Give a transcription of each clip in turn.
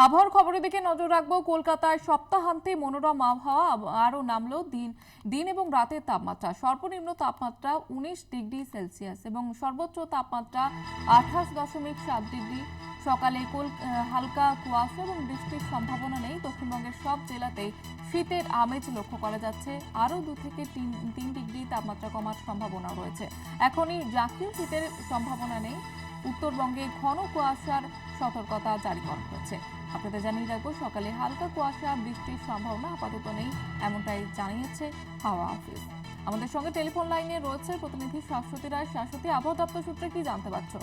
আবহাওয়ার খবরের দিকে নজর রাখবো। কলকাতায় সপ্তাহান্তে মনোরম আবহাওয়া আরও নামলো দিন এবং রাতের তাপমাত্রা। সর্বনিম্ন তাপমাত্রা 19 ডিগ্রি সেলসিয়াস এবং সর্বোচ্চ তাপমাত্রা 28.7 ডিগ্রি। সকালে হালকা কুয়াশা এবং বৃষ্টির সম্ভাবনা নেই। দক্ষিণবঙ্গের সব জেলাতেই শীতের আমেজ লক্ষ্য করা যাচ্ছে। আরও 2 থেকে 3 ডিগ্রি তাপমাত্রা কমার সম্ভাবনা রয়েছে। এখনই জাতীয় শীতের সম্ভাবনা নেই। উত্তরবঙ্গে ঘন কুয়াশার সতর্কতা জারি করা হয়েছে। আপনাদের জানিয়ে রাখবো, সকালে হালকা কুয়াশা বৃষ্টির সম্ভাবনা আপাতত নেই, এমনটাই জানিয়েছে হাওয়া অফিস। আমাদের সঙ্গে টেলিফোন লাইনে রয়েছে প্রতিনিধি শাশ্বতী রায়। শাশ্বতী, আবহাওয়া দপ্তর সূত্রে কি জানতে পারছো?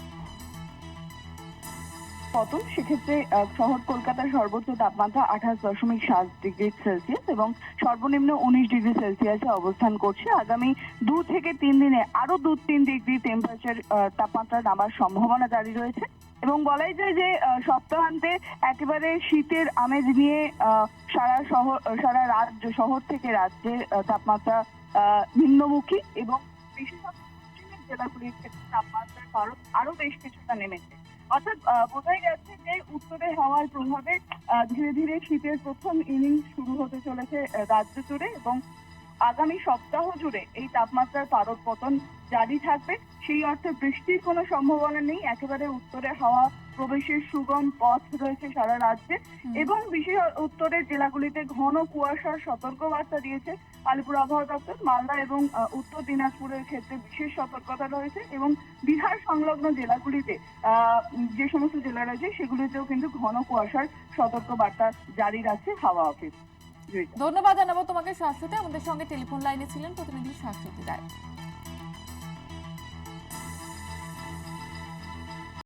পতন সেক্ষেত্রে শহর কলকাতার সর্বোচ্চ তাপমাত্রা 28.7 ডিগ্রি সেলসিয়াস এবং সর্বনিম্ন 19 ডিগ্রি সেলসিয়াসে অবস্থান করছে। আগামী 2 থেকে 3 দিনে আরো 2-3 ডিগ্রি টেম্পারেচার তাপমাত্রা নামার সম্ভাবনা জারি রয়েছে এবং বলাই যায় যে সপ্তাহান্তে একেবারে শীতের আমেজ নিয়ে সারা রাজ্য শহর থেকে রাজ্যে তাপমাত্রা নিম্নমুখী এবং বিশেষত পশ্চিমের জেলাগুলির ক্ষেত্রে তাপমাত্রার কারণ আরো বেশ কিছুটা নেমেছে। অর্থাৎ বোঝাই যাচ্ছে যে উত্তরে হাওয়ার প্রভাবে ধীরে ধীরে শীতের প্রথম ইনিংস শুরু হতে চলেছে রাজ্য জুড়ে এবং আগামী সপ্তাহ জুড়ে এই তাপমাত্রার পারদ পতন জারি থাকবে। সেই অর্থে বৃষ্টির কোনো সম্ভাবনা নেই। একেবারে উত্তরে হাওয়া প্রবেশের সুগম পথ রয়েছে সারা রাজ্যে এবং বিশেষ উত্তরের জেলাগুলিতে ঘন কুয়াশার সতর্কবার্তা দিয়েছে আলিপুর আবহাওয়া দপ্তর। মালদা এবং উত্তর দিনাজপুরের ক্ষেত্রে বিশেষ সতর্কতা রয়েছে এবং বিহার সংলগ্ন জেলাগুলিতে যে সমস্ত জেলা রয়েছে সেগুলিতেও কিন্তু ঘন কুয়াশার সতর্কবার্তা জারি রাখছে হাওয়া অফিস। ধন্যবাদ জানাবো তোমাকে শাশ্বতী। আমাদের সঙ্গে টেলিফোন লাইনে ছিলেন প্রতিনিধি শাশ্বতী রায়।